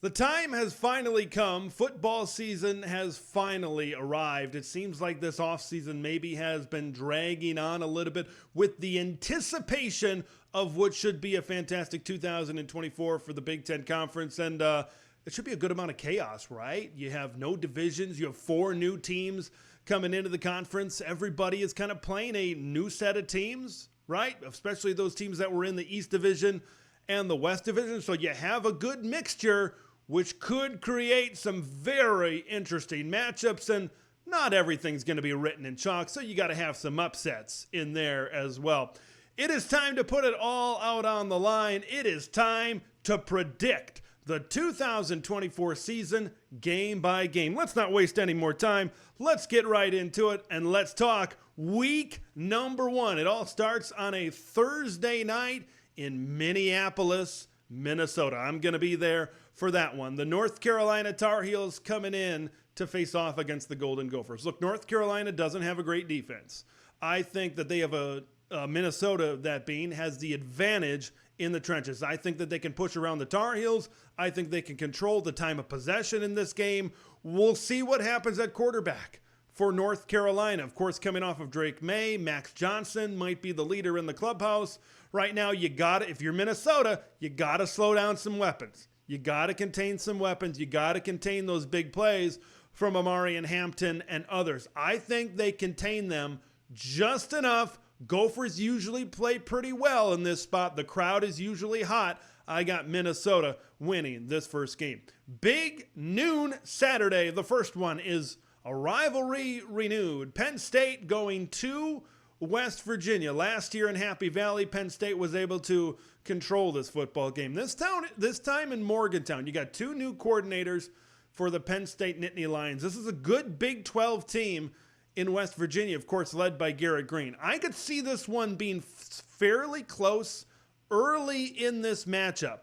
The time has finally come. Football season has finally arrived. It seems like this offseason maybe has been dragging on a little bit with the anticipation of what should be a fantastic 2024 for the Big Ten Conference. And it should be a good amount of chaos, right? You have no divisions. You have 4 new teams coming into the conference. Everybody is kind of playing a new set of teams, right? Especially those teams that were in the East Division and the West Division. So you have a good mixture, which could create some very interesting matchups, and not everything's going to be written in chalk, so you got to have some upsets in there as well. It is time to put it all out on the line. It is time to predict the 2024 season game by game. Let's not waste any more time. Let's get right into it, and let's talk week number 1. It all starts on a Thursday night in Minneapolis, Minnesota. I'm going to be there for that one. The North Carolina Tar Heels coming in to face off against the Golden Gophers. Look, North Carolina doesn't have a great defense. I think that they have a Minnesota, that being, has the advantage in the trenches. I think that they can push around the Tar Heels. I think they can control the time of possession in this game. We'll see what happens at quarterback for North Carolina. Of course, coming off of Drake May, Max Johnson might be the leader in the clubhouse. Right now, if you're Minnesota, you got to slow down some weapons. You got to contain some weapons. You got to contain those big plays from Amari and Hampton and others. I think they contain them just enough. Gophers usually play pretty well in this spot. The crowd is usually hot. I got Minnesota winning this first game. Big noon Saturday. The first one is a rivalry renewed. Penn State going to West Virginia. Last year in Happy Valley, Penn State was able to control this football game. This time in Morgantown, you got 2 new coordinators for the Penn State Nittany Lions. This is a good Big 12 team in West Virginia, of course, led by Garrett Green. I could see this one being fairly close early in this matchup,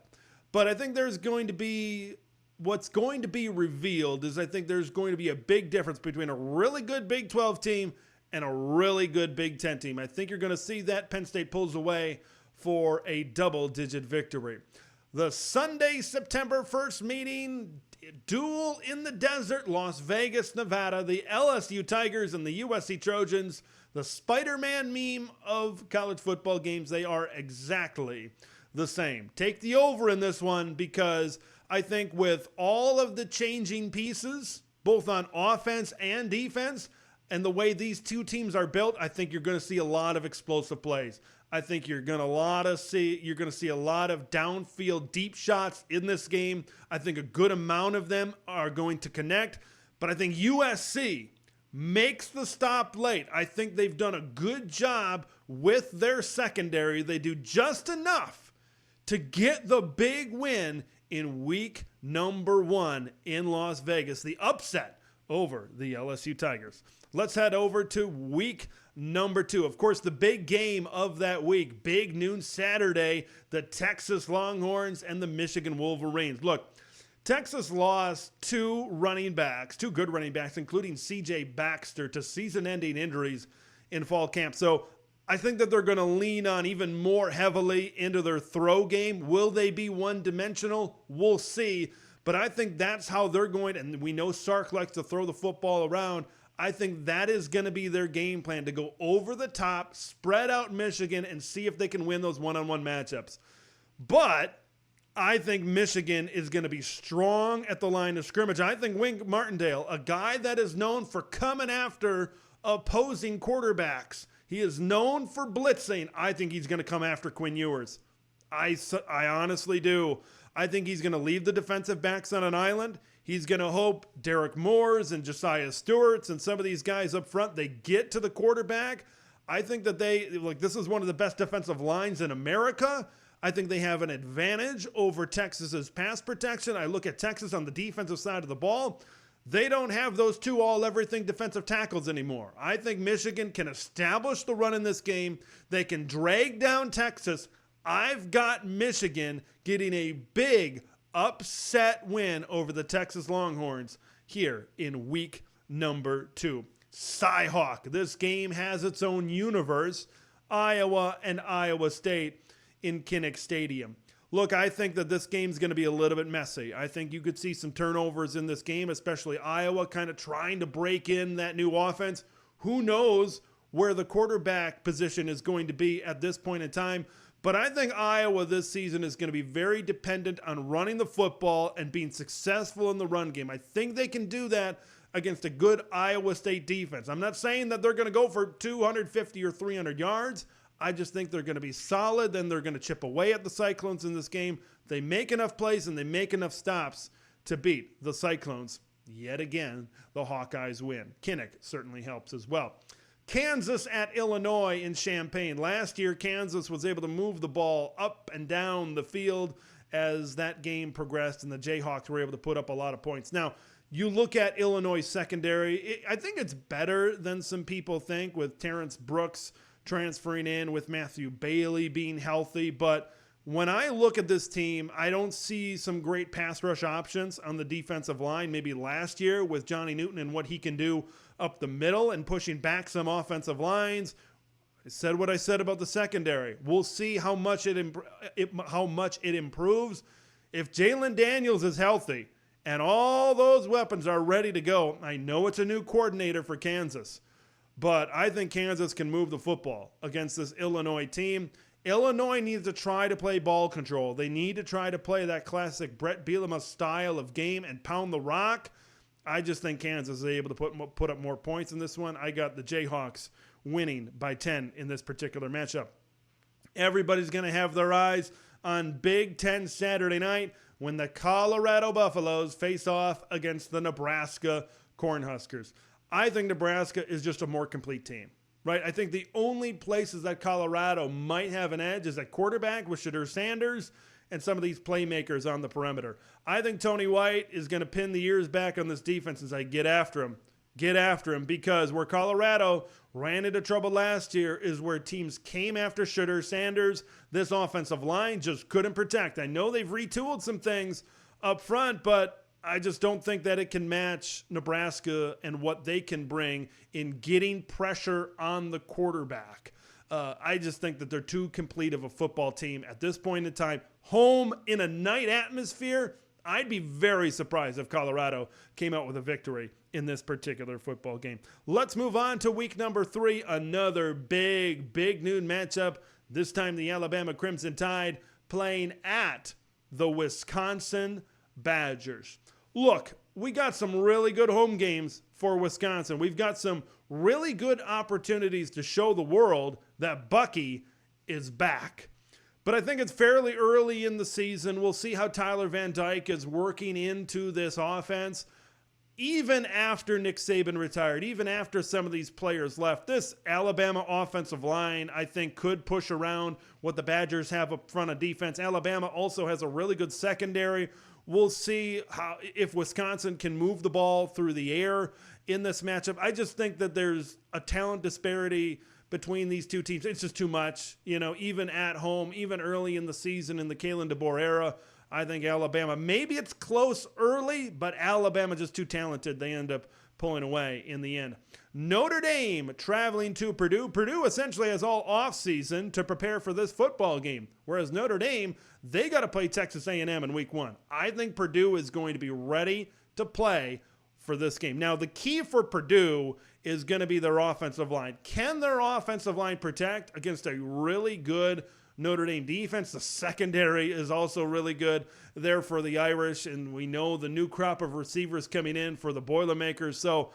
but I think what's going to be revealed is I think there's going to be a big difference between a really good Big 12 team and a really good Big 10 team. I think you're going to see that Penn State pulls away for a double-digit victory. The Sunday, September 1st meeting, duel in the desert, Las Vegas, Nevada, the LSU Tigers and the USC Trojans, the Spider-Man meme of college football games. They are exactly the same. Take the over in this one because I think with all of the changing pieces, both on offense and defense, and the way these two teams are built, I think you're going to see a lot of explosive plays. I think you're going to see a lot of downfield deep shots in this game. I think a good amount of them are going to connect, but I think USC makes the stop late. I think they've done a good job with their secondary. They do just enough to get the big win in week number 1 in Las Vegas, the upset over the LSU Tigers. Let's head over to week number 2. Of course, the big game of that week, big noon Saturday, the Texas Longhorns and the Michigan Wolverines. Look, Texas lost 2 good running backs, including C.J. Baxter, to season-ending injuries in fall camp. So I think that they're going to lean on even more heavily into their throw game. Will they be one-dimensional? We'll see. But I think that's how they're going, and we know Sark likes to throw the football around. I think that is going to be their game plan, to go over the top, spread out Michigan, and see if they can win those one-on-one matchups. But I think Michigan is going to be strong at the line of scrimmage. I think Wink Martindale, a guy that is known for coming after opposing quarterbacks, he is known for blitzing. I think he's going to come after Quinn Ewers. I honestly do. I think he's going to leave the defensive backs on an island. He's going to hope Derek Moore's and Josiah Stewart's and some of these guys up front, they get to the quarterback. I think that this is one of the best defensive lines in America. I think they have an advantage over Texas's pass protection. I look at Texas on the defensive side of the ball. They don't have those 2 all-everything defensive tackles anymore. I think Michigan can establish the run in this game. They can drag down Texas. I've got Michigan getting a big upset win over the Texas Longhorns here in week number 2. Cyhawk. This game has its own universe. Iowa and Iowa State in Kinnick Stadium. Look, I think that this game's going to be a little bit messy. I think you could see some turnovers in this game, especially Iowa kind of trying to break in that new offense. Who knows where the quarterback position is going to be at this point in time. But I think Iowa this season is going to be very dependent on running the football and being successful in the run game. I think they can do that against a good Iowa State defense. I'm not saying that they're going to go for 250 or 300 yards. I just think they're going to be solid, then they're going to chip away at the Cyclones in this game. They make enough plays and they make enough stops to beat the Cyclones. Yet again, the Hawkeyes win. Kinnick certainly helps as well. Kansas at Illinois in Champaign. Last year, Kansas was able to move the ball up and down the field as that game progressed, and the Jayhawks were able to put up a lot of points. Now, you look at Illinois secondary, I think it's better than some people think with Terrence Brooks transferring in, with Matthew Bailey being healthy. But when I look at this team, I don't see some great pass rush options on the defensive line. Maybe last year with Johnny Newton and what he can do up the middle and pushing back some offensive lines. I said what I said about the secondary. We'll see how much it improves. If Jalen Daniels is healthy and all those weapons are ready to go, I know it's a new coordinator for Kansas, but I think Kansas can move the football against this Illinois team. Illinois needs to try to play ball control. They need to try to play that classic Brett Bielema style of game and pound the rock. I just think Kansas is able to put up more points in this one. I got the Jayhawks winning by 10 in this particular matchup. Everybody's going to have their eyes on Big Ten Saturday night when the Colorado Buffaloes face off against the Nebraska Cornhuskers. I think Nebraska is just a more complete team, right? I think the only places that Colorado might have an edge is at quarterback with Shedeur Sanders and some of these playmakers on the perimeter. I think Tony White is going to pin the ears back on this defense and say, get after him. Get after him, because where Colorado ran into trouble last year is where teams came after Shedeur Sanders. This offensive line just couldn't protect. I know they've retooled some things up front, but I just don't think that it can match Nebraska and what they can bring in getting pressure on the quarterback. I just think that they're too complete of a football team at this point in time. Home in a night atmosphere, I'd be very surprised if Colorado came out with a victory in this particular football game. Let's move on to week number 3, another big noon matchup. This time the Alabama Crimson Tide playing at the Wisconsin Badgers. Look, we got some really good home games for Wisconsin. We've got some really good opportunities to show the world that Bucky is back. But I think it's fairly early in the season. We'll see how Tyler Van Dyke is working into this offense. Even after Nick Saban retired, even after some of these players left, this Alabama offensive line, I think, could push around what the Badgers have up front of defense. Alabama also has a really good secondary. We'll see if Wisconsin can move the ball through the air in this matchup. I just think that there's a talent disparity between these two teams. It's just too much, even at home, even early in the season in the Kalen DeBoer era. I think Alabama, maybe it's close early, but Alabama just too talented. They end up pulling away in the end. Notre Dame traveling to Purdue. Purdue essentially has all offseason to prepare for this football game, whereas Notre Dame, they got to play Texas A&M in week 1. I think Purdue is going to be ready to play for this game. Now, the key for Purdue is going to be their offensive line. Can their offensive line protect against a really good Notre Dame defense? The secondary is also really good there for the Irish, and we know the new crop of receivers coming in for the Boilermakers. So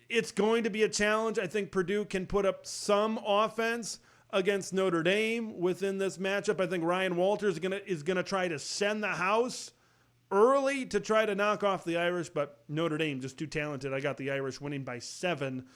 it's going to be a challenge. I think Purdue can put up some offense against Notre Dame within this matchup. I think Ryan Walters is gonna try to send the house early to try to knock off the Irish, but Notre Dame just too talented. I got the Irish winning by 7.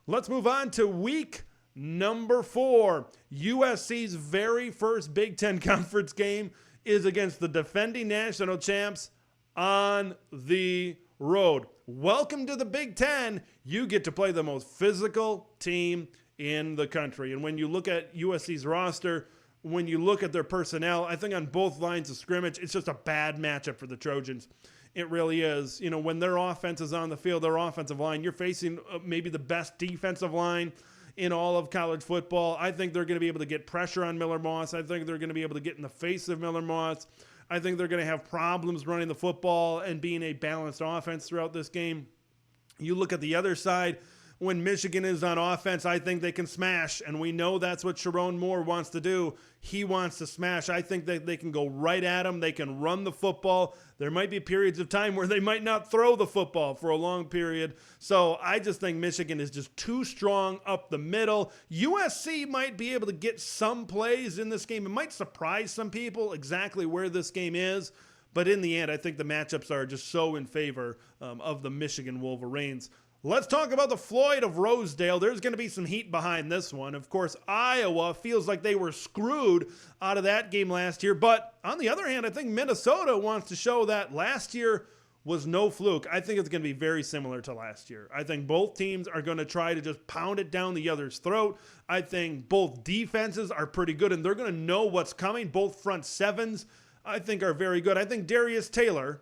Let's move on to week number 4. USC's very first Big Ten Conference game is against the defending national champs on the road. Welcome to the Big Ten. You get to play the most physical team in the country. And when you look at USC's roster, when you look at their personnel, I think on both lines of scrimmage, it's just a bad matchup for the Trojans. It really is. When their offense is on the field, their offensive line, you're facing maybe the best defensive line in all of college football. I think they're going to be able to get pressure on Miller Moss. I think they're going to be able to get in the face of Miller Moss. I think they're going to have problems running the football and being a balanced offense throughout this game. You look at the other side, when Michigan is on offense, I think they can smash, and we know that's what Sharon Moore wants to do. He wants to smash. I think that they can go right at him. They can run the football. There might be periods of time where they might not throw the football for a long period. So I just think Michigan is just too strong up the middle. USC might be able to get some plays in this game. It might surprise some people exactly where this game is. But in the end, I think the matchups are just so in favor of the Michigan Wolverines. Let's talk about the Floyd of Rosedale. There's going to be some heat behind this one. Of course, Iowa feels like they were screwed out of that game last year. But on the other hand, I think Minnesota wants to show that last year was no fluke. I think it's going to be very similar to last year. I think both teams are going to try to just pound it down the other's throat. I think both defenses are pretty good, and they're going to know what's coming. Both front sevens, I think, are very good. I think Darius Taylor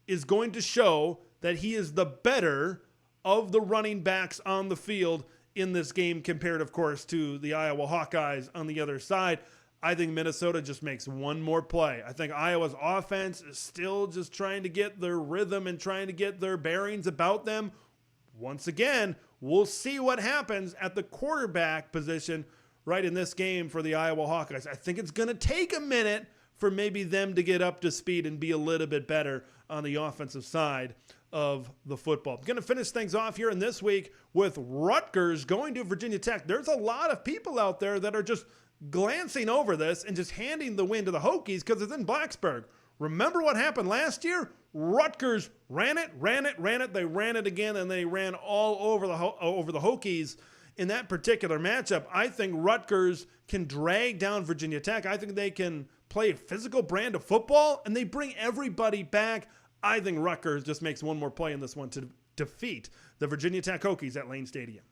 is going to show that he is the better of the running backs on the field in this game compared, of course, to the Iowa Hawkeyes on the other side. I think Minnesota just makes one more play. I think Iowa's offense is still just trying to get their rhythm and trying to get their bearings about them. Once again, we'll see what happens at the quarterback position right in this game for the Iowa Hawkeyes. I think it's going to take a minute for maybe them to get up to speed and be a little bit better on the offensive side of the football. I'm going to finish things off here in this week with Rutgers going to Virginia Tech. There's a lot of people out there that are just glancing over this and just handing the win to the Hokies because it's in Blacksburg. Remember what happened last year? Rutgers ran it. They ran it again, and they ran all over the Hokies in that particular matchup. I think Rutgers can drag down Virginia Tech. I think they can play a physical brand of football, and they bring everybody back. I think Rutgers just makes one more play in this one to defeat the Virginia Tech Hokies at Lane Stadium.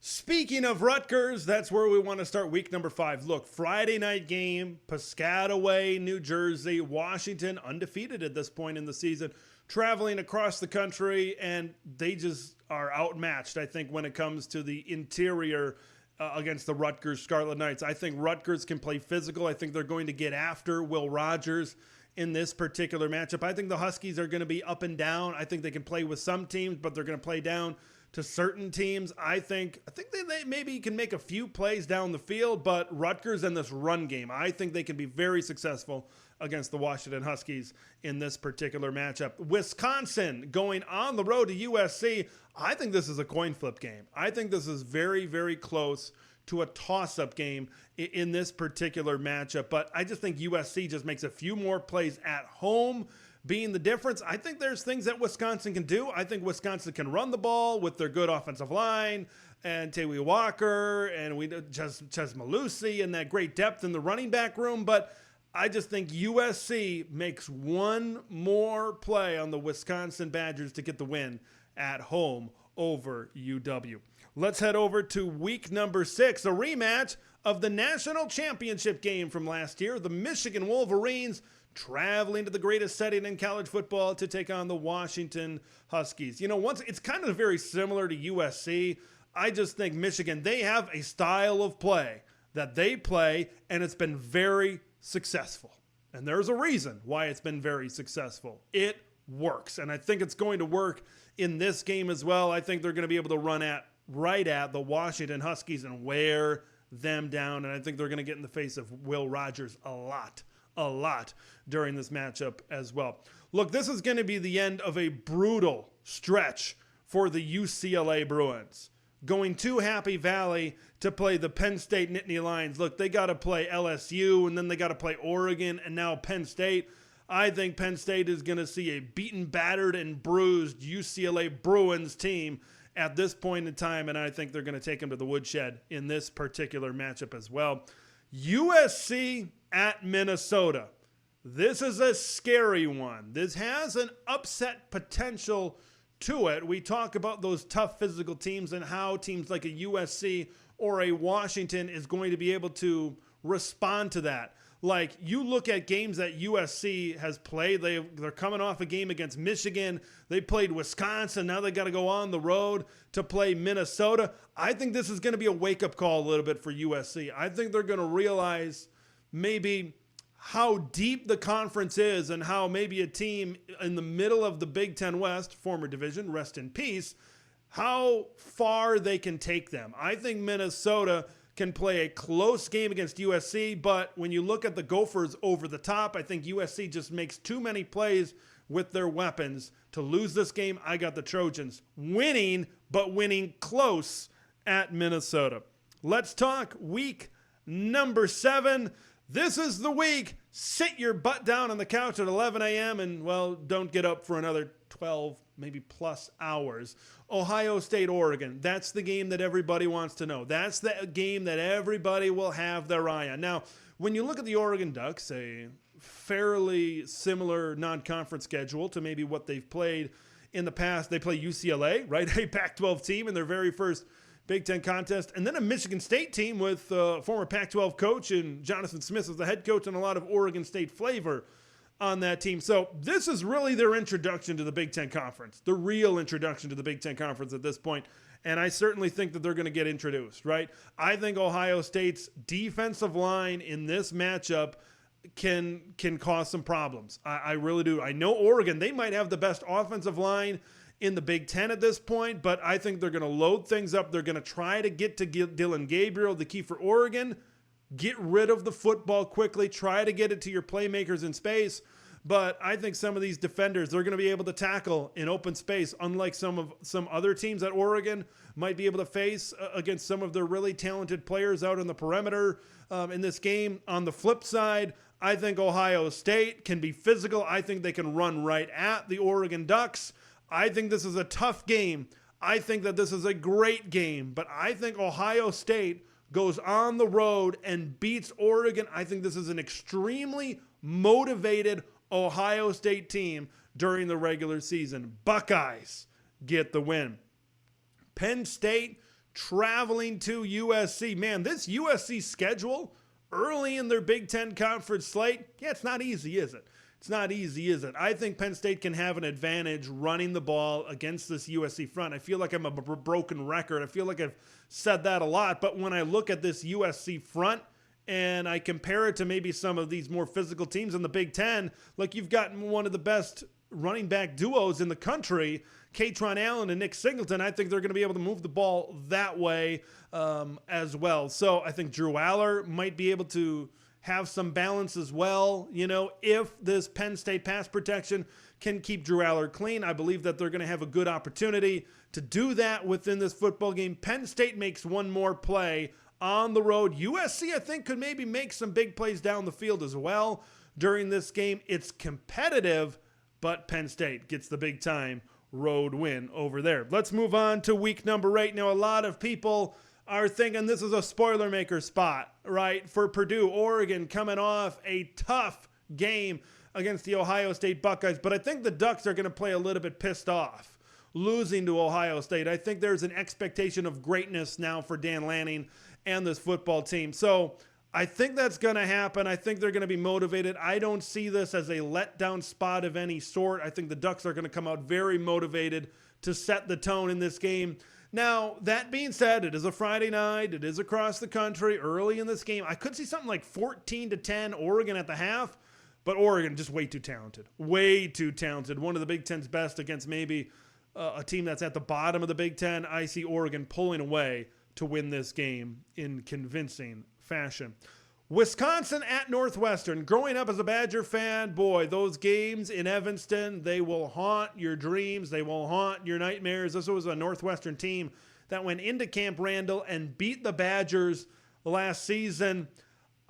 Speaking of Rutgers, that's where we want to start week number 5. Look, Friday night game, Piscataway, New Jersey, Washington, undefeated at this point in the season, traveling across the country, and they just are outmatched, I think, when it comes to the interior against the Rutgers Scarlet Knights. I think Rutgers can play physical. I think they're going to get after Will Rogers in this particular matchup. I think the Huskies are going to be up and down. I think they can play with some teams, but they're going to play down to certain teams. I think they maybe can make a few plays down the field, but Rutgers in this run game, I think they can be very successful against the Washington Huskies in this particular matchup. Wisconsin going on the road to USC. I think this is a coin flip game. I think this is very, very close to a toss-up game in this particular matchup, but I just think USC just makes a few more plays at home being the difference. I think there's things that Wisconsin can do. I think Wisconsin can run the ball with their good offensive line and Tawee Walker and Ches Malusi and that great depth in the running back room, but I just think USC makes one more play on the Wisconsin Badgers to get the win at home over UW. Let's head over to week number 6, a rematch of the national championship game from last year. The Michigan Wolverines traveling to the greatest setting in college football to take on the Washington Huskies. You know, it's kind of very similar to USC. I just think Michigan, they have a style of play that they play, and it's been very successful. And there's a reason why it's been very successful. It works. And I think it's going to work in this game as well. I think they're going to be able to run right at the Washington Huskies and wear them down. And I think they're going to get in the face of Will Rogers a lot during this matchup as well. Look, this is going to be the end of a brutal stretch for the UCLA Bruins. Going to Happy Valley to play the Penn State Nittany Lions. Look, they got to play LSU, and then they got to play Oregon, and now Penn State. I think Penn State is going to see a beaten, battered, and bruised UCLA Bruins team at this point in time, and I think they're going to take them to the woodshed in this particular matchup as well. USC at Minnesota. This is a scary one. This has an upset potential to it. We talk about those tough physical teams and how teams like a USC or a Washington is going to be able to respond to that. Like, you look at games that USC has played. They're coming off a game against Michigan. They played Wisconsin. Now they got to go on the road to play Minnesota. I think this is going to be a wake-up call a little bit for USC. I think they're going to realize maybe how deep the conference is and how maybe a team in the middle of the Big Ten West, former division, rest in peace, how far they can take them. I think Minnesota can play a close game against USC, but when you look at the Gophers over the top, I think USC just makes too many plays with their weapons to lose this game. I got the Trojans winning, but winning close at Minnesota. Let's talk week number 7. This is the week. Sit your butt down on the couch at 11 a.m. and, well, don't get up for another 12, maybe plus hours. Ohio State, Oregon. That's the game that everybody wants to know. That's the game that everybody will have their eye on. Now, when you look at the Oregon Ducks, a fairly similar non-conference schedule to maybe what they've played in the past. They play UCLA, right? A Pac-12 team in their very first Big Ten contest, and then a Michigan State team with former Pac-12 coach and Jonathan Smith as the head coach and a lot of Oregon State flavor on that team. So this is really their introduction to the Big Ten Conference, the real introduction to the Big Ten Conference at this point. And I certainly think that they're going to get introduced, right? I think Ohio State's defensive line in this matchup can cause some problems. I really do. I know Oregon, they might have the best offensive line in the Big Ten at this point, but I think they're going to load things up. They're going to try to get to Dylan Gabriel. The key for Oregon, get rid of the football quickly. Try to get it to your playmakers in space. But I think some of these defenders, they're going to be able to tackle in open space, unlike some other teams that Oregon might be able to face against some of their really talented players out on the perimeter in this game. On the flip side, I think Ohio State can be physical. I think they can run right at the Oregon Ducks. I think this is a tough game. I think that this is a great game, but I think Ohio State goes on the road and beats Oregon. I think this is an extremely motivated Ohio State team during the regular season. Buckeyes get the win. Penn State traveling to USC. Man, this USC schedule early in their Big Ten Conference slate, yeah, it's not easy, is it? It's not easy, is it? I think Penn State can have an advantage running the ball against this USC front. I feel like I'm a broken record. I feel like I've said that a lot. But when I look at this USC front and I compare it to maybe some of these more physical teams in the Big Ten, like you've got one of the best running back duos in the country, Katron Allen and Nick Singleton. I think they're going to be able to move the ball that way as well. So I think Drew Aller might be able to have some balance as well. You know, if this Penn State pass protection can keep Drew Aller clean, I believe that they're going to have a good opportunity to do that within this football game. Penn State makes one more play on the road. USC, I think, could maybe make some big plays down the field as well during this game. It's competitive, but Penn State gets the big time road win over there. Let's move on to week number 8. Now, a lot of people are thinking this is a spoiler maker spot, right? For Purdue, Oregon coming off a tough game against the Ohio State Buckeyes. But I think the Ducks are going to play a little bit pissed off, losing to Ohio State. I think there's an expectation of greatness now for Dan Lanning and this football team. So I think that's going to happen. I think they're going to be motivated. I don't see this as a letdown spot of any sort. I think the Ducks are going to come out very motivated to set the tone in this game. Now, that being said, it is a Friday night. It is across the country early in this game. I could see something like 14-10 Oregon at the half, but Oregon just way too talented. Way too talented. One of the Big Ten's best against maybe a team that's at the bottom of the Big Ten. I see Oregon pulling away to win this game in convincing fashion. Wisconsin at Northwestern. Growing up as a Badger fan, boy, those games in Evanston, they will haunt your dreams. They will haunt your nightmares. This was a Northwestern team that went into Camp Randall and beat the Badgers last season.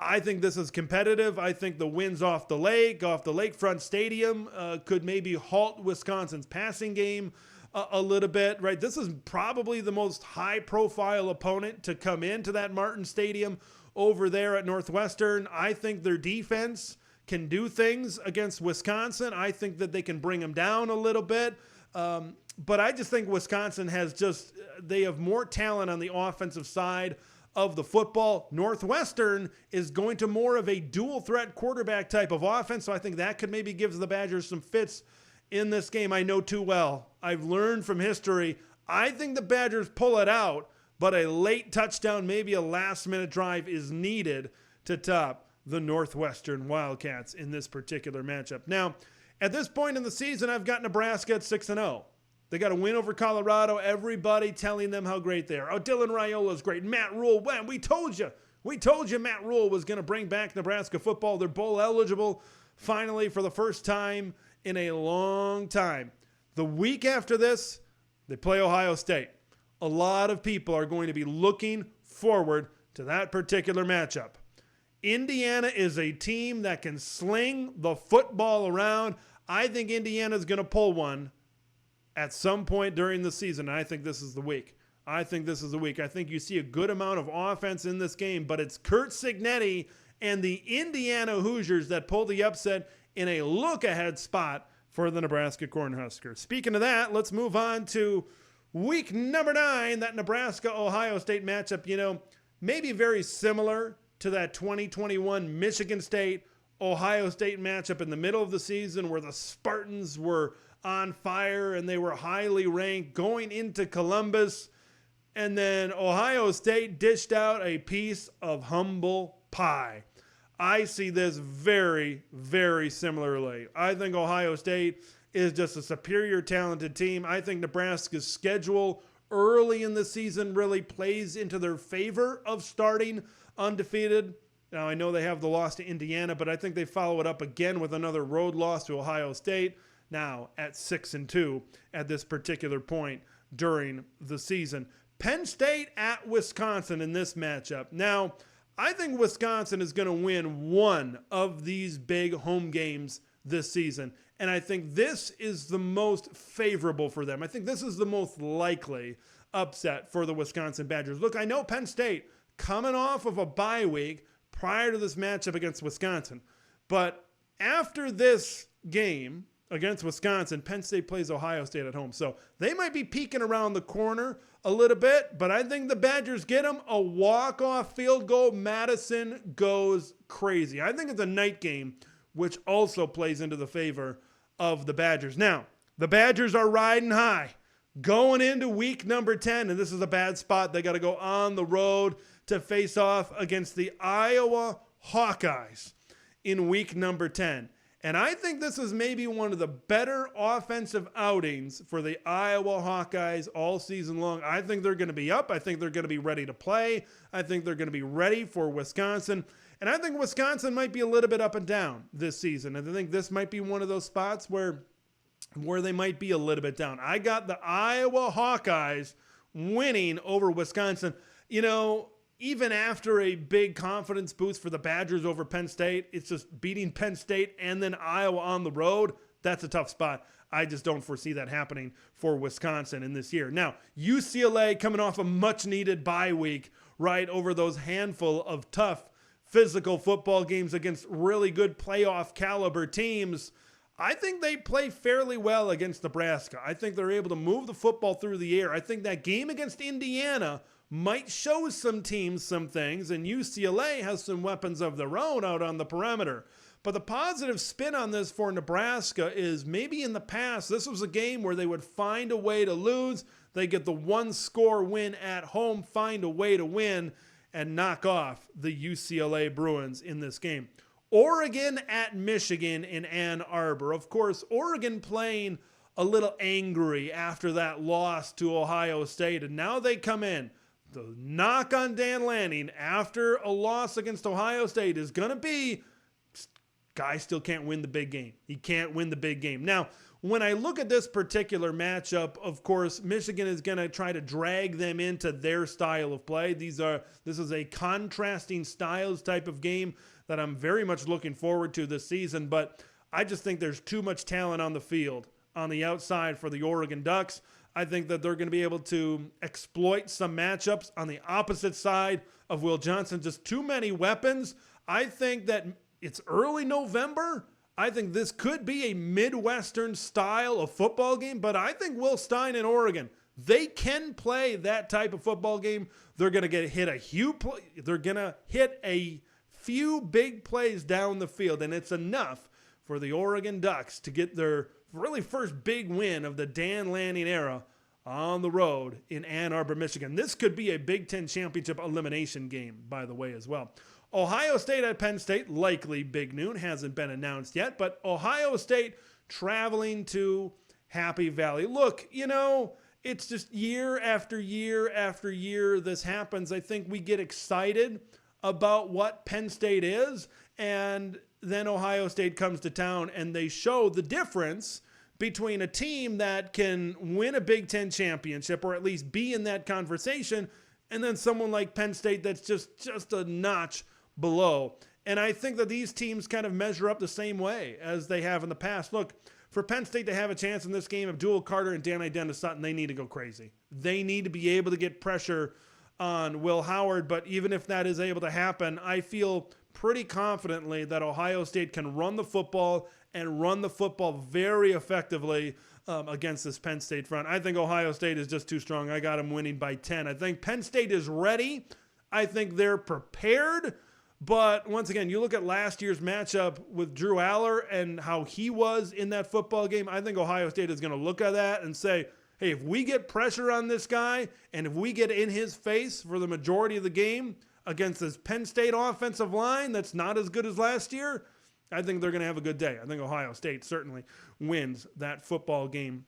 I think this is competitive. I think the wins off the Lakefront Stadium, could maybe halt Wisconsin's passing game a little bit, right? This is probably the most high-profile opponent to come into that Martin Stadium over there at Northwestern. I think their defense can do things against Wisconsin. I think that they can bring them down a little bit. But I just think Wisconsin they have more talent on the offensive side of the football. Northwestern is going to more of a dual threat quarterback type of offense, so I think that could maybe give the Badgers some fits in this game. I know too well. I've learned from history. I think the Badgers pull it out, but a late touchdown, maybe a last-minute drive is needed to top the Northwestern Wildcats in this particular matchup. Now, at this point in the season, I've got Nebraska at 6-0. They got a win over Colorado. Everybody telling them how great they are. Oh, Dylan Raiola's great. Matt Rule, well, we told you. We told you Matt Rule was going to bring back Nebraska football. They're bowl eligible finally for the first time in a long time. The week after this, they play Ohio State. A lot of people are going to be looking forward to that particular matchup. Indiana is a team that can sling the football around. I think Indiana is going to pull one at some point during the season. I think this is the week. I think you see a good amount of offense in this game, but it's Curt Cignetti and the Indiana Hoosiers that pull the upset in a look-ahead spot for the Nebraska Cornhuskers. Speaking of that, let's move on to week number 9, that Nebraska-Ohio State matchup. Maybe very similar to that 2021 Michigan State-Ohio State matchup in the middle of the season where the Spartans were on fire and they were highly ranked going into Columbus. And then Ohio State dished out a piece of humble pie. I see this very, very similarly. I think Ohio State is just a superior talented team. I think Nebraska's schedule early in the season really plays into their favor of starting undefeated. Now, I know they have the loss to Indiana, but I think they follow it up again with another road loss to Ohio State, now at 6-2 at this particular point during the season. Penn State at Wisconsin in this matchup. Now, I think Wisconsin is going to win one of these big home games this season, and I think this is the most favorable for them. I think this is the most likely upset for the Wisconsin Badgers. Look, I know Penn State coming off of a bye week prior to this matchup against Wisconsin. But after this game against Wisconsin, Penn State plays Ohio State at home. So they might be peeking around the corner a little bit, but I think the Badgers get them a walk-off field goal. Madison goes crazy. I think it's a night game, which also plays into the favor of the Badgers. Now, the Badgers are riding high going into week number 10, and this is a bad spot. They got to go on the road to face off against the Iowa Hawkeyes in week number 10. And I think this is maybe one of the better offensive outings for the Iowa Hawkeyes all season long. I think they're going to be up. I think they're going to be ready to play. I think they're going to be ready for Wisconsin. And I think Wisconsin might be a little bit up and down this season. And I think this might be one of those spots where they might be a little bit down. I got the Iowa Hawkeyes winning over Wisconsin. Even after a big confidence boost for the Badgers over Penn State, it's just beating Penn State and then Iowa on the road. That's a tough spot. I just don't foresee that happening for Wisconsin in this year. Now, UCLA coming off a much-needed bye week, right, over those handful of tough physical football games against really good playoff caliber teams. I think they play fairly well against Nebraska. I think they're able to move the football through the air. I think that game against Indiana might show some teams some things, and UCLA has some weapons of their own out on the perimeter. But the positive spin on this for Nebraska is maybe in the past, this was a game where they would find a way to lose. They get the one-score win at home, find a way to win, and knock off the UCLA Bruins in this game. Oregon at Michigan in Ann Arbor. Of course, Oregon playing a little angry after that loss to Ohio State, and now they come in. The knock on Dan Lanning after a loss against Ohio State is going to be, guy still can't win the big game. He can't win the big game. Now, when I look at this particular matchup, of course, Michigan is going to try to drag them into their style of play. This is a contrasting styles type of game that I'm very much looking forward to this season, but I just think there's too much talent on the field on the outside for the Oregon Ducks. I think that they're going to be able to exploit some matchups on the opposite side of Will Johnson. Just too many weapons. I think that it's early November. I think this could be a Midwestern style of football game, but I think Will Stein in Oregon, they can play that type of football game. They're going to they're going to hit a few big plays down the field, and it's enough for the Oregon Ducks to get their really first big win of the Dan Lanning era on the road in Ann Arbor, Michigan. This could be a Big Ten championship elimination game, by the way, as well. Ohio State at Penn State, likely big noon, hasn't been announced yet, but Ohio State traveling to Happy Valley. Look, it's just year after year after year this happens. I think we get excited about what Penn State is, and then Ohio State comes to town and they show the difference between a team that can win a Big Ten championship or at least be in that conversation, and then someone like Penn State that's just a notch below. And I think that these teams kind of measure up the same way as they have in the past. Look, for Penn State to have a chance in this game, Abdul Carter and Danny Dennis Sutton, they need to go crazy. They need to be able to get pressure on Will Howard, but even if that is able to happen, I feel pretty confidently that Ohio State can run the football and run the football very effectively against this Penn State front. I think Ohio State is just too strong. I got them winning by 10. I think Penn State is ready. I think they're prepared. But once again, you look at last year's matchup with Drew Aller and how he was in that football game. I think Ohio State is going to look at that and say, hey, if we get pressure on this guy and if we get in his face for the majority of the game against this Penn State offensive line that's not as good as last year, I think they're going to have a good day. I think Ohio State certainly wins that football game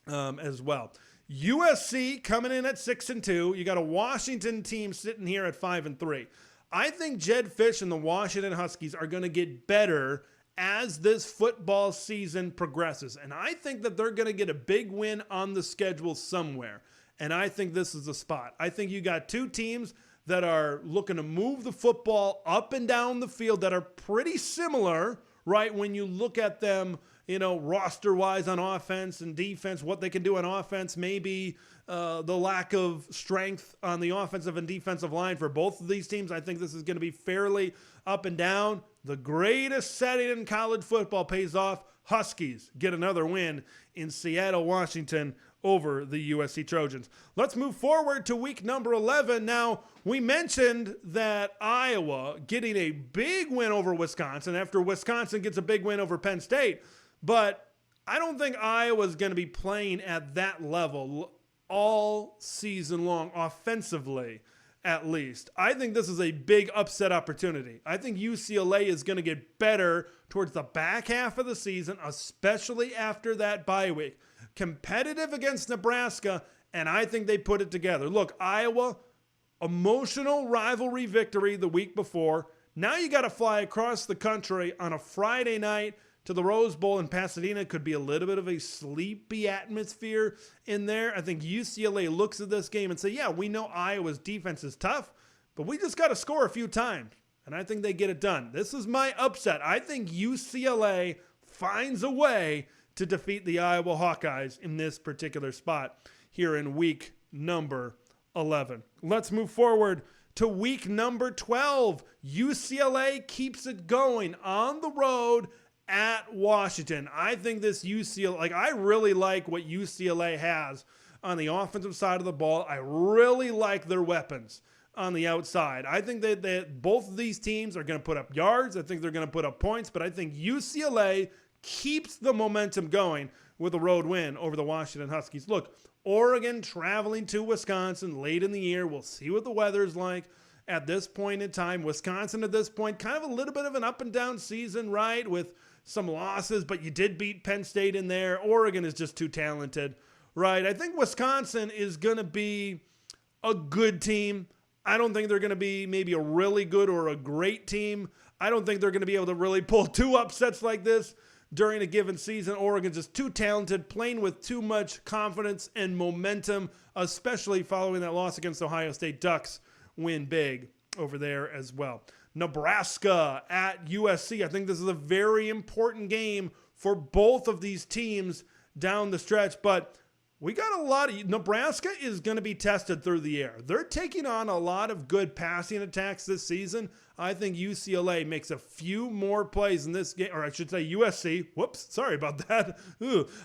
as well. USC coming in at 6-2. You got a Washington team sitting here at 5-3. I think Jed Fish and the Washington Huskies are going to get better as this football season progresses. And I think that they're going to get a big win on the schedule somewhere. And I think this is the spot. I think you got two teams that are looking to move the football up and down the field that are pretty similar, right? When you look at them, roster-wise on offense and defense, what they can do on offense, maybe the lack of strength on the offensive and defensive line for both of these teams. I think this is going to be fairly up and down. The greatest setting in college football pays off. Huskies get another win in Seattle, Washington over the USC Trojans. Let's move forward to week number 11. Now, we mentioned that Iowa getting a big win over Wisconsin after Wisconsin gets a big win over Penn State, but I don't think Iowa's going to be playing at that level all season long, offensively at least. I think this is a big upset opportunity. I think UCLA is going to get better towards the back half of the season, especially after that bye week. Competitive against Nebraska, and I think they put it together. Look, Iowa, emotional rivalry victory the week before. Now you got to fly across the country on a Friday night to the Rose Bowl in Pasadena. Could be a little bit of a sleepy atmosphere in there. I think UCLA looks at this game and say, yeah, we know Iowa's defense is tough, but we just got to score a few times. And I think they get it done. This is my upset. I think UCLA finds a way to defeat the Iowa Hawkeyes in this particular spot here in week number 11. Let's move forward to week number 12. UCLA keeps it going on the road at Washington. I think this UCLA, I really like what UCLA has on the offensive side of the ball. I really like their weapons on the outside. I think that both of these teams are going to put up yards. I think they're going to put up points, but I think UCLA keeps the momentum going with a road win over the Washington Huskies. Look, Oregon traveling to Wisconsin late in the year. We'll see what the weather's like at this point in time. Wisconsin at this point, kind of a little bit of an up and down season, right? With some losses, but you did beat Penn State in there. Oregon is just too talented, right? I think Wisconsin is going to be a good team. I don't think they're going to be maybe a really good or a great team. I don't think they're going to be able to really pull two upsets like this during a given season. Oregon's just too talented, playing with too much confidence and momentum, especially following that loss against Ohio State. Ducks win big over there as well. Nebraska at USC. I think this is a very important game for both of these teams down the stretch, but we got a lot of... Nebraska is going to be tested through the air. They're taking on a lot of good passing attacks this season. I think UCLA makes a few more plays in this game, or I should say USC. Whoops, sorry about that.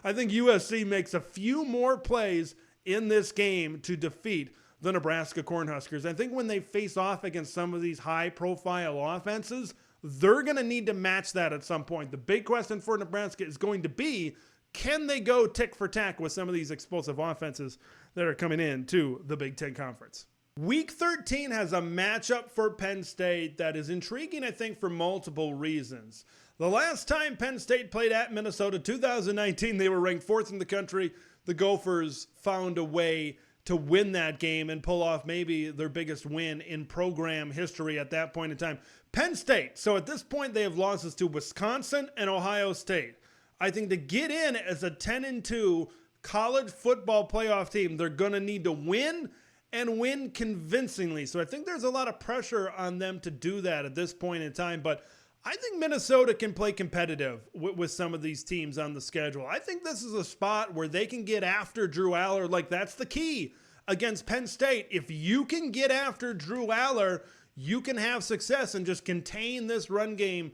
I think USC makes a few more plays in this game to defeat the Nebraska Cornhuskers. I think when they face off against some of these high-profile offenses, they're going to need to match that at some point. The big question for Nebraska is going to be, can they go tick for tack with some of these explosive offenses that are coming in to the Big Ten Conference? Week 13 has a matchup for Penn State that is intriguing, I think, for multiple reasons. The last time Penn State played at Minnesota, 2019, they were ranked 4th in the country. The Gophers found a way to win that game and pull off maybe their biggest win in program history at that point in time. Penn State, so at this point they have losses to Wisconsin and Ohio State. I think to get in as a 10-2 college football playoff team, they're going to need to win and win convincingly. So I think there's a lot of pressure on them to do that at this point in time. But I think Minnesota can play competitive with some of these teams on the schedule. I think this is a spot where they can get after Drew Aller. Like, that's the key against Penn State. If you can get after Drew Aller, you can have success and just contain this run game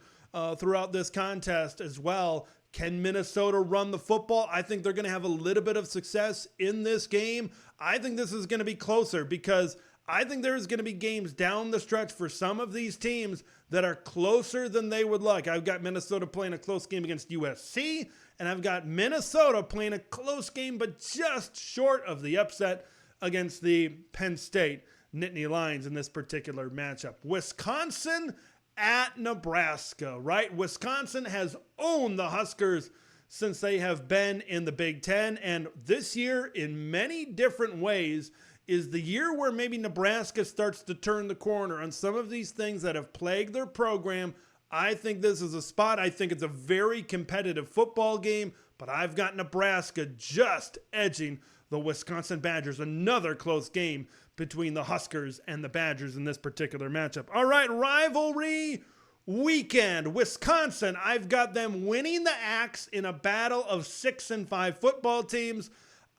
throughout this contest as well. Can Minnesota run the football? I think they're going to have a little bit of success in this game. I think this is going to be closer because I think there's going to be games down the stretch for some of these teams that are closer than they would like. I've got Minnesota playing a close game against USC, and I've got Minnesota playing a close game but just short of the upset against the Penn State Nittany Lions in this particular matchup. Wisconsin at Nebraska, right? Wisconsin has owned the Huskers since they have been in the Big Ten, and this year, in many different ways, is the year where maybe Nebraska starts to turn the corner on some of these things that have plagued their program. I think this is a spot. I think it's a very competitive football game, but I've got Nebraska just edging the Wisconsin Badgers. Another close game between the Huskers and the Badgers in this particular matchup. All right, rivalry weekend. Wisconsin, I've got them winning the axe in a battle of 6-5 football teams.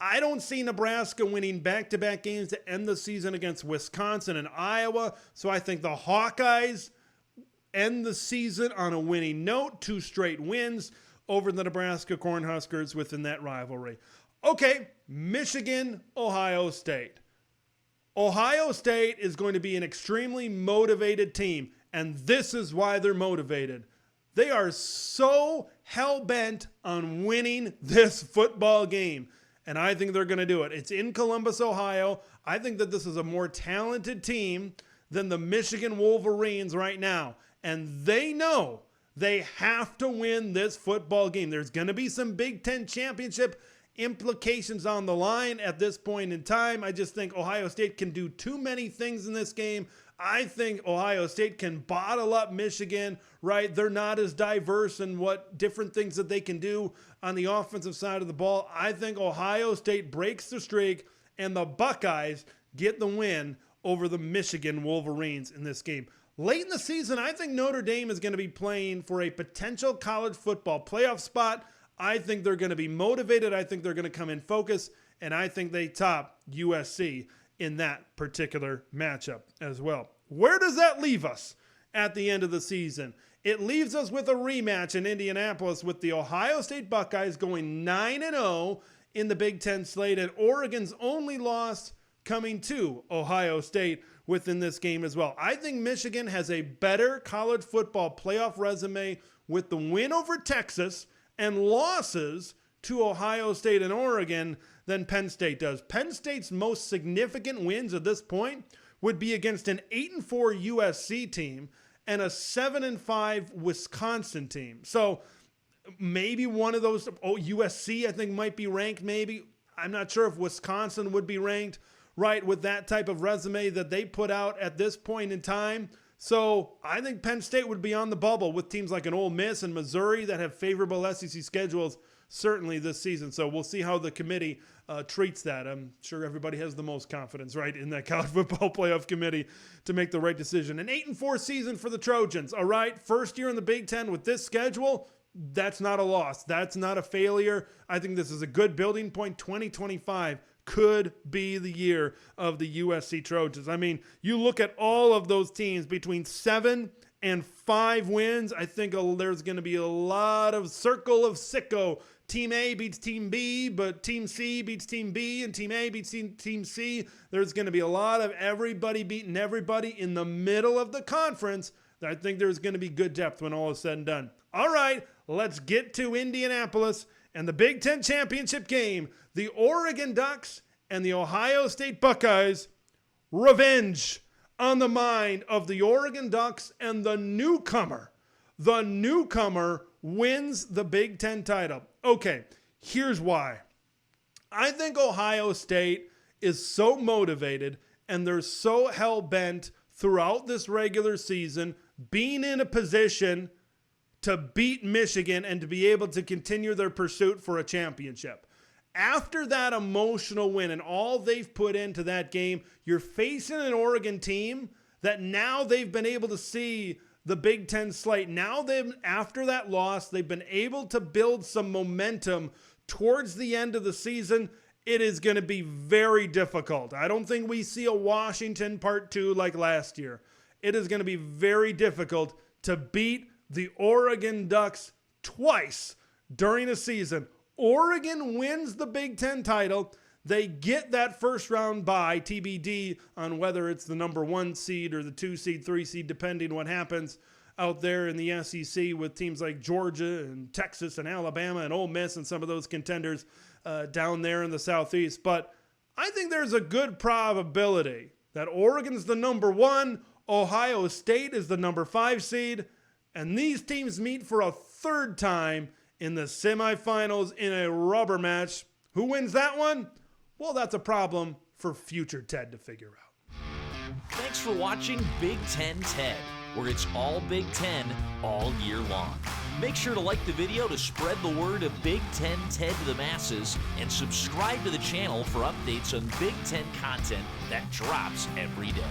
I don't see Nebraska winning back-to-back games to end the season against Wisconsin and Iowa, so I think the Hawkeyes end the season on a winning note, 2 straight wins over the Nebraska Cornhuskers within that rivalry. Okay, Michigan, Ohio State. Ohio State is going to be an extremely motivated team, and this is why they're motivated. They are so hell-bent on winning this football game, and I think they're going to do it. It's in Columbus, Ohio. I think that this is a more talented team than the Michigan Wolverines right now, and they know they have to win this football game. There's going to be some Big Ten championship implications on the line at this point in time. I just think Ohio State can do too many things in this game. I think Ohio State can bottle up Michigan, right? They're not as diverse in what different things that they can do on the offensive side of the ball. I think Ohio State breaks the streak and the Buckeyes get the win over the Michigan Wolverines in this game. Late in the season, I think Notre Dame is going to be playing for a potential college football playoff spot. I think they're going to be motivated. I think they're going to come in focus, and I think they top USC in that particular matchup as well. Where does that leave us at the end of the season? It leaves us with a rematch in Indianapolis with the Ohio State Buckeyes going 9-0 in the Big Ten slate, and Oregon's only loss coming to Ohio State within this game as well. I think Michigan has a better college football playoff resume with the win over Texas and losses to Ohio State and Oregon than Penn State does. Penn State's most significant wins at this point would be against an 8-4 USC team and a 7-5 Wisconsin team. So maybe one of those, USC I think might be ranked maybe. I'm not sure if Wisconsin would be ranked, right, with that type of resume that they put out at this point in time. So I think Penn State would be on the bubble with teams like an Ole Miss and Missouri that have favorable SEC schedules certainly this season. So we'll see how the committee treats that. I'm sure everybody has the most confidence, right, in that college football playoff committee to make the right decision. An 8-4 season for the Trojans, all right? First year in the Big Ten with this schedule, that's not a loss. That's not a failure. I think this is a good building point. 2025 could be the year of the USC Trojans. I mean, you look at all of those teams between 7 and 5 wins. I think there's going to be a lot of circle of sicko Team A beats Team B, but Team C beats Team B, and Team A beats Team C. There's going to be a lot of everybody beating everybody in the middle of the conference. I think there's going to be good depth when all is said and done. All right, let's get to Indianapolis and the Big Ten championship game. The Oregon Ducks and the Ohio State Buckeyes. Revenge on the mind of the Oregon Ducks, and the newcomer. The newcomer wins the Big Ten title. Okay, here's why. I think Ohio State is so motivated and they're so hell-bent throughout this regular season being in a position to beat Michigan and to be able to continue their pursuit for a championship. After that emotional win and all they've put into that game, you're facing an Oregon team that now they've been able to see the Big Ten slate. Now after that loss, they've been able to build some momentum towards the end of the season. It is going to be very difficult. I don't think we see a Washington Part 2 like last year. It is going to be very difficult to beat the Oregon Ducks twice during a season. Oregon wins the Big Ten title. They get that first round bye, TBD on whether it's the number 1 seed or the 2 seed, 3 seed, depending what happens out there in the SEC with teams like Georgia and Texas and Alabama and Ole Miss and some of those contenders down there in the Southeast. But I think there's a good probability that Oregon's the number 1, Ohio State is the number 5 seed, and these teams meet for a third time in the semifinals in a rubber match. Who wins that one? Well, that's a problem for future Ted to figure out. Thanks for watching Big Ten Ted, where it's all Big Ten all year long. Make sure to like the video to spread the word of Big Ten Ted to the masses, and subscribe to the channel for updates on Big Ten content that drops every day.